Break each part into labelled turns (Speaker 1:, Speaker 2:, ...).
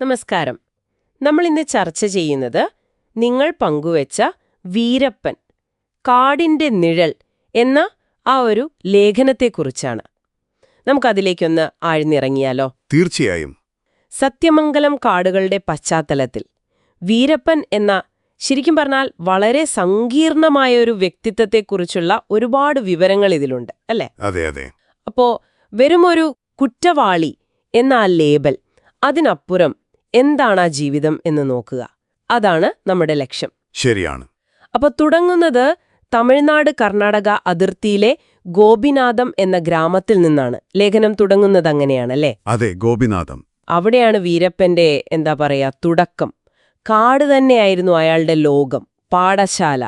Speaker 1: നമസ്കാരം. നമ്മളിന്ന് ചർച്ച ചെയ്യുന്നത് നിങ്ങൾ പങ്കുവച്ച വീരപ്പൻ കാടിന്റെ നിഴൽ എന്ന ആ ഒരു ലേഖനത്തെക്കുറിച്ചാണ്. നമുക്കതിലേക്കൊന്ന് ആഴ്ന്നിറങ്ങിയാലോ?
Speaker 2: തീർച്ചയായും.
Speaker 1: സത്യമംഗലം കാടുകളുടെ പശ്ചാത്തലത്തിൽ വീരപ്പൻ എന്ന ശരിക്കും പറഞ്ഞാൽ വളരെ സങ്കീർണമായ ഒരു വ്യക്തിത്വത്തെക്കുറിച്ചുള്ള ഒരുപാട് വിവരങ്ങൾ ഇതിലുണ്ട്, അല്ലേ?
Speaker 2: അതെ അതെ.
Speaker 1: അപ്പോ വെറുമൊരു കുറ്റവാളി എന്ന ആ ലേബൽ, അതിനപ്പുറം എന്താണ് ആ ജീവിതം എന്ന് നോക്കുക. അതാണ് നമ്മുടെ ലക്ഷ്യം.
Speaker 2: ശരിയാണ്.
Speaker 1: അപ്പൊ തുടങ്ങുന്നത് തമിഴ്നാട് കർണാടക അതിർത്തിയിലെ ഗോപിനാഥം എന്ന ഗ്രാമത്തിൽ നിന്നാണ്. ലേഖനം തുടങ്ങുന്നത് അങ്ങനെയാണല്ലേ?
Speaker 2: അതെ, ഗോപിനാഥം.
Speaker 1: അവിടെയാണ് വീരപ്പന്റെ എന്താ പറയാ തുടക്കം. കാട് തന്നെയായിരുന്നു അയാളുടെ ലോകം, പാഠശാല.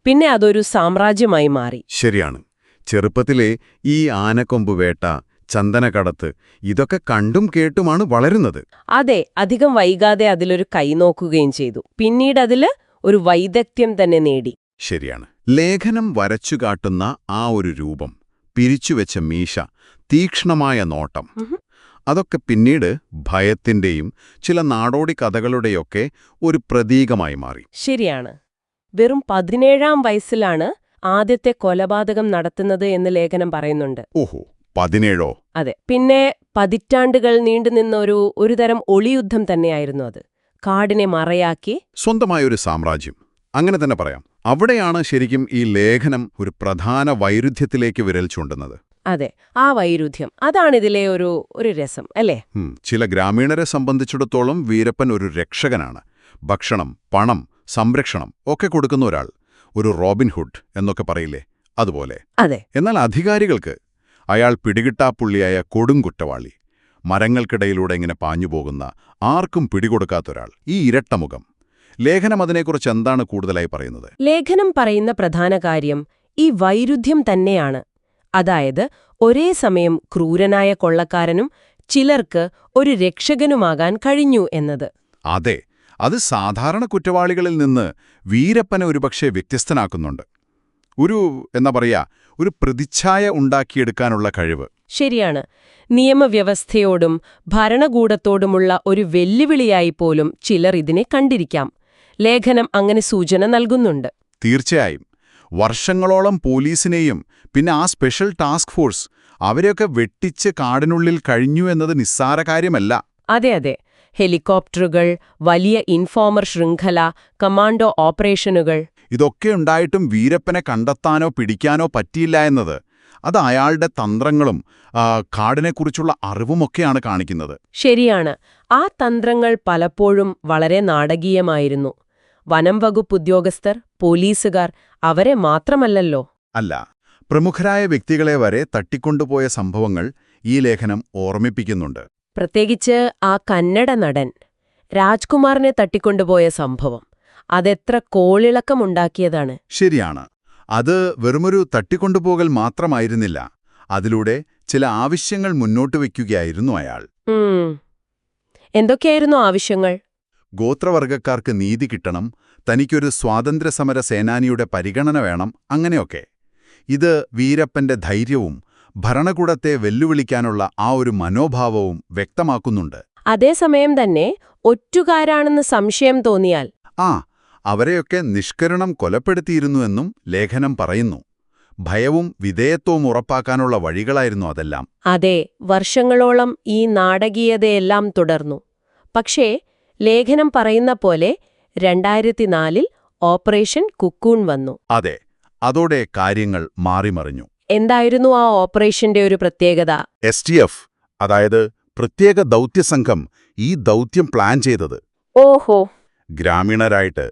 Speaker 1: പിന്നെ അതൊരു സാമ്രാജ്യമായി മാറി.
Speaker 2: ശരിയാണ്. ചെറുപ്പത്തിലെ ഈ ആനക്കൊമ്പുവേട്ട, ചന്ദനക്കടത്ത്, ഇതൊക്കെ കണ്ടും കേട്ടുമാണ് വളരുന്നത്.
Speaker 1: അതെ, അധികം വൈകാതെ അതിലൊരു കൈനോക്കുകയും ചെയ്തു. പിന്നീട് അതില് ഒരു വൈദഗ്ധ്യം തന്നെ നേടി.
Speaker 2: ശരിയാണ്. ലേഖനം വരച്ചുകാട്ടുന്ന ആ ഒരു രൂപം, പിരിച്ചുവെച്ച മീശ, തീക്ഷ്ണമായ നോട്ടം, അതൊക്കെ പിന്നീട് ഭയത്തിന്റെയും ചില നാടോടി കഥകളുടെയൊക്കെ ഒരു പ്രതീകമായി മാറി.
Speaker 1: ശരിയാണ്. വെറും 17-ാം വയസ്സിലാണ് ആദ്യത്തെ കൊലപാതകം നടത്തുന്നത് എന്ന് ലേഖനം പറയുന്നുണ്ട്.
Speaker 2: ഓഹോ, 17ഓ?
Speaker 1: അതെ. പിന്നെ പതിറ്റാണ്ടുകൾ നീണ്ടുനിന്ന ഒരു തരം ഒളിയുദ്ധം തന്നെയായിരുന്നു അത്. കാടിനെ മറയാക്കി
Speaker 2: സ്വന്തമായൊരു സാമ്രാജ്യം, അങ്ങനെ തന്നെ പറയാം. അവിടെയാണ് ശരിക്കും ഈ ലേഖനം ഒരു പ്രധാന വൈരുദ്ധ്യത്തിലേക്ക് വിരൽ ചൂണ്ടുന്നത്.
Speaker 1: അതെ, ആ വൈരുദ്ധ്യം അതാണിതിലെ ഒരു രസം, അല്ലേ?
Speaker 2: ചില ഗ്രാമീണരെ സംബന്ധിച്ചിടത്തോളം വീരപ്പൻ ഒരു രക്ഷകനാണ്. ഭക്ഷണം, പണം, സംരക്ഷണം ഒക്കെ കൊടുക്കുന്ന ഒരാൾ. ഒരു റോബിൻഹുഡ് എന്നൊക്കെ പറയില്ലേ, അതുപോലെ.
Speaker 1: അതെ.
Speaker 2: എന്നാൽ അധികാരികൾക്ക് അയാൾ പിടികിട്ടാപ്പുള്ളിയായ കൊടുങ്കുറ്റവാളി, മരങ്ങൾക്കിടയിലൂടെ ഇങ്ങനെ പാഞ്ഞുപോകുന്ന, ആർക്കും പിടികൊടുക്കാത്തൊരാൾ. ഈ ഇരട്ടമുഖം. ലേഖനം അതിനെക്കുറിച്ച് എന്താണ് കൂടുതലായി പറയുന്നത്?
Speaker 1: ലേഖനം പറയുന്ന പ്രധാന കാര്യം ഈ വൈരുദ്ധ്യം തന്നെയാണ്. അതായത് ഒരേ സമയം ക്രൂരനായ കൊള്ളക്കാരനും ചിലർക്ക് ഒരു രക്ഷകനുമാകാൻ കഴിഞ്ഞു എന്നത്.
Speaker 2: അതെ, അത് സാധാരണ കുറ്റവാളികളിൽ നിന്ന് വീരപ്പനെ ഒരുപക്ഷെ വ്യത്യസ്തനാക്കുന്നുണ്ട്. ഒരു പ്രതിച്ഛായ ഉണ്ടാക്കിയെടുക്കാനുള്ള കഴിവ്.
Speaker 1: ശരിയാണ്. നിയമവ്യവസ്ഥയോടും ഭരണകൂടത്തോടുമുള്ള ഒരു വെല്ലുവിളിയായി പോലും ചിലർ ഇതിനെ കണ്ടിരിക്കാം. ലേഖനം അങ്ങനെ സൂചന നൽകുന്നുണ്ട്.
Speaker 2: തീർച്ചയായും. വർഷങ്ങളോളം പോലീസിനെയും പിന്നെ ആ സ്പെഷ്യൽ ടാസ്ക് ഫോഴ്സ്, അവരെയൊക്കെ വെട്ടിച്ച് കാടിനുള്ളിൽ കഴിഞ്ഞു എന്നത് നിസ്സാര കാര്യമല്ല.
Speaker 1: അതെ അതെ. ഹെലികോപ്റ്ററുകൾ, വലിയ ഇൻഫോമർ ശൃംഖല, കമാൻഡോ ഓപ്പറേഷനുകൾ,
Speaker 2: ഇതൊക്കെ ഉണ്ടായിട്ടും വീരപ്പനെ കണ്ടെത്താനോ പിടിക്കാനോ പറ്റിയില്ല എന്നത്, അത് അയാളുടെ തന്ത്രങ്ങളും കാടിനെക്കുറിച്ചുള്ള അറിവുമൊക്കെയാണ് കാണിക്കുന്നത്.
Speaker 1: ശരിയാണ്. ആ തന്ത്രങ്ങൾ പലപ്പോഴും വളരെ നാടകീയമായിരുന്നു. വനം വകുപ്പ് ഉദ്യോഗസ്ഥർ, പോലീസുകാർ, അവരെ മാത്രമല്ലല്ലോ.
Speaker 2: അല്ല, പ്രമുഖരായ വ്യക്തികളെ വരെ തട്ടിക്കൊണ്ടുപോയ സംഭവങ്ങൾ ഈ ലേഖനം ഓർമ്മിപ്പിക്കുന്നുണ്ട്.
Speaker 1: പ്രത്യേകിച്ച് ആ കന്നഡ നടൻ രാജ്കുമാറിനെ തട്ടിക്കൊണ്ടുപോയ സംഭവം. അതെത്ര കോളിളക്കമുണ്ടാക്കിയതാണ്.
Speaker 2: ശരിയാണ്. അത് വെറുമൊരു തട്ടിക്കൊണ്ടുപോകൽ മാത്രമായിരുന്നില്ല. അതിലൂടെ ചില ആവശ്യങ്ങൾ മുന്നോട്ട് വയ്ക്കുകയായിരുന്നു അയാൾ.
Speaker 1: എന്തൊക്കെയായിരുന്നു ആവശ്യങ്ങൾ?
Speaker 2: ഗോത്രവർഗക്കാർക്ക് നീതി കിട്ടണം, തനിക്കൊരു സ്വാതന്ത്ര്യസമര സേനാനിയുടെ പരിഗണന വേണം, അങ്ങനെയൊക്കെ. ഇത് വീരപ്പന്റെ ധൈര്യവും ഭരണകൂടത്തെ വെല്ലുവിളിക്കാനുള്ള ആ ഒരു മനോഭാവവും വ്യക്തമാക്കുന്നുണ്ട്.
Speaker 1: അതേസമയം തന്നെ ഒറ്റുകാരാണെന്ന് സംശയം തോന്നിയാൽ
Speaker 2: അവരെയൊക്കെ നിഷ്കരുണം കൊലപ്പെടുത്തിയിരുന്നുവെന്നും ലേഖനം പറയുന്നു. ഭയവും വിധേയത്വവും ഉറപ്പാക്കാനുള്ള വഴികളായിരുന്നു അതെല്ലാം.
Speaker 1: അതെ, വർഷങ്ങളോളം ഈ നാടകീയതയെല്ലാം തുടർന്നു. പക്ഷേ ലേഖനം പറയുന്ന പോലെ 2004-ൽ ഓപ്പറേഷൻ കുക്കൂൺ വന്നു.
Speaker 2: അതെ, അതോടെ കാര്യങ്ങൾ മാറിമറിഞ്ഞു.
Speaker 1: എന്തായിരുന്നു ആ ഓപ്പറേഷന്റെ ഒരു പ്രത്യേകത?
Speaker 2: STF, അതായത് പ്രത്യേക ദൗത്യസംഘം, ഈ ദൗത്യം പ്ലാൻ ചെയ്തത്.
Speaker 1: ഓഹോ.
Speaker 2: ഗ്രാമീണരായിട്ട്,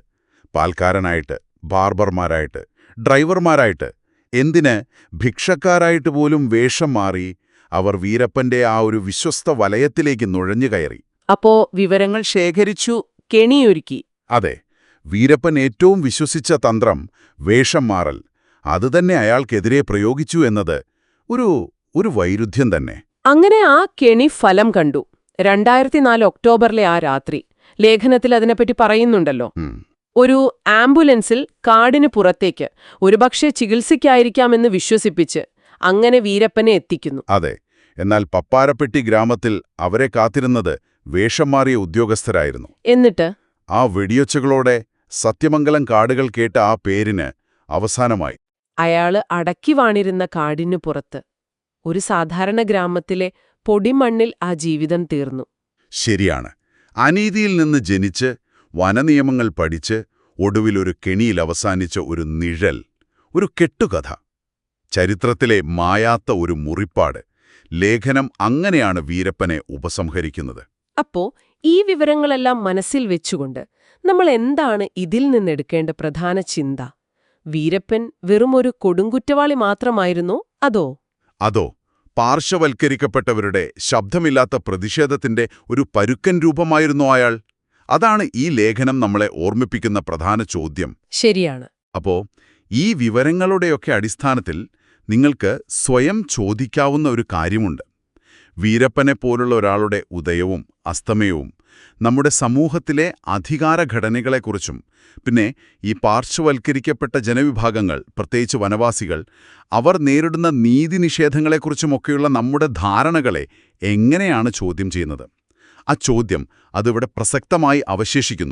Speaker 2: പാൽക്കാരനായിട്ട്, ബാർബർമാരായിട്ട്, ഡ്രൈവർമാരായിട്ട്, എന്തിന് ഭിക്ഷക്കാരായിട്ട് പോലും വേഷം മാറി അവർ വീരപ്പന്റെ ആ ഒരു വിശ്വസ്ത വലയത്തിലേക്ക് നുഴഞ്ഞുകയറി.
Speaker 1: അപ്പോ വിവരങ്ങൾ ശേഖരിച്ചു, കെണിയൊരുക്കി.
Speaker 2: അതെ, വീരപ്പൻ ഏറ്റവും വിശ്വസിച്ച തന്ത്രം, വേഷം മാറൽ, അതുതന്നെ അയാൾക്കെതിരെ പ്രയോഗിച്ചു എന്നത് ഒരു വൈരുദ്ധ്യം തന്നെ.
Speaker 1: അങ്ങനെ ആ കെണി ഫലം കണ്ടു. 2004 ഒക്ടോബറിലെ ആ രാത്രി. ലേഖനത്തിൽ അതിനെപ്പറ്റി പറയുന്നുണ്ടല്ലോ. ഒരു ആംബുലൻസിൽ കാടിന് പുറത്തേക്ക്, ഒരുപക്ഷെ ചികിത്സയ്ക്കായിരിക്കാമെന്ന് വിശ്വസിപ്പിച്ച് അങ്ങനെ വീരപ്പനെ എത്തിക്കുന്നു.
Speaker 2: അതെ, എന്നാൽ പപ്പാരപ്പെട്ടി ഗ്രാമത്തിൽ അവരെ കാത്തിരുന്നത് വേഷം മാറിയ ഉദ്യോഗസ്ഥരായിരുന്നു.
Speaker 1: എന്നിട്ട്
Speaker 2: ആ വെടിയൊച്ചകളോടെ സത്യമംഗലം കാടുകൾ കേട്ട ആ പേരിന് അവസാനമായി.
Speaker 1: അയാള് അടക്കി വാണിരുന്ന കാടിനു പുറത്ത് ഒരു സാധാരണ ഗ്രാമത്തിലെ പൊടിമണ്ണിൽ ആ ജീവിതം തീർന്നു.
Speaker 2: ശരിയാണ്. അനീതിയിൽ നിന്ന് ജനിച്ച് വനനിയമങ്ങൾ പഠിച്ച് ഒടുവിലൊരു കെണിയിൽ അവസാനിച്ച ഒരു നിഴൽ, ഒരു കെട്ടുകഥ. ചരിത്രത്തിലെ മായാത്ത ഒരു മുറിപ്പാട്. ലേഖനം അങ്ങനെയാണ് വീരപ്പനെ ഉപസംഹരിക്കുന്നത്.
Speaker 1: അപ്പോ ഈ വിവരങ്ങളെല്ലാം മനസ്സിൽ വെച്ചുകൊണ്ട് നമ്മൾ എന്താണ് ഇതിൽ നിന്നെടുക്കേണ്ട പ്രധാന ചിന്ത? വീരപ്പൻ വെറുമൊരു കൊടുങ്കുറ്റവാളി മാത്രമായിരുന്നോ അതോ
Speaker 2: പാർശ്വവൽക്കരിക്കപ്പെട്ടവരുടെ ശബ്ദമില്ലാത്ത പ്രതിഷേധത്തിന്റെ ഒരു പരുക്കൻ രൂപമായിരുന്നോ അയാൾ? അതാണ് ഈ ലേഖനം നമ്മളെ ഓർമ്മിപ്പിക്കുന്ന പ്രധാന ചോദ്യം.
Speaker 1: ശരിയാണ്.
Speaker 2: അപ്പോ ഈ വിവരങ്ങളുടെയൊക്കെ അടിസ്ഥാനത്തിൽ നിങ്ങൾക്ക് സ്വയം ചോദിക്കാവുന്ന ഒരു കാര്യമുണ്ട്. വീരപ്പനെ പോലുള്ള ഒരാളുടെ ഉദയവും അസ്തമയവും നമ്മുടെ സമൂഹത്തിലെ അധികാരഘടനകളെക്കുറിച്ചും പിന്നെ ഈ പാർശ്വവൽക്കരിക്കപ്പെട്ട ജനവിഭാഗങ്ങൾ, പ്രത്യേകിച്ച് വനവാസികൾ, അവർ നേരിടുന്ന നീതിനിഷേധങ്ങളെക്കുറിച്ചുമൊക്കെയുള്ള നമ്മുടെ ധാരണകളെ എങ്ങനെയാണ് ചോദ്യം ചെയ്യുന്നത്? ആ ചോദ്യം അതിവിടെ പ്രസക്തമായി അവശേഷിക്കുന്നു.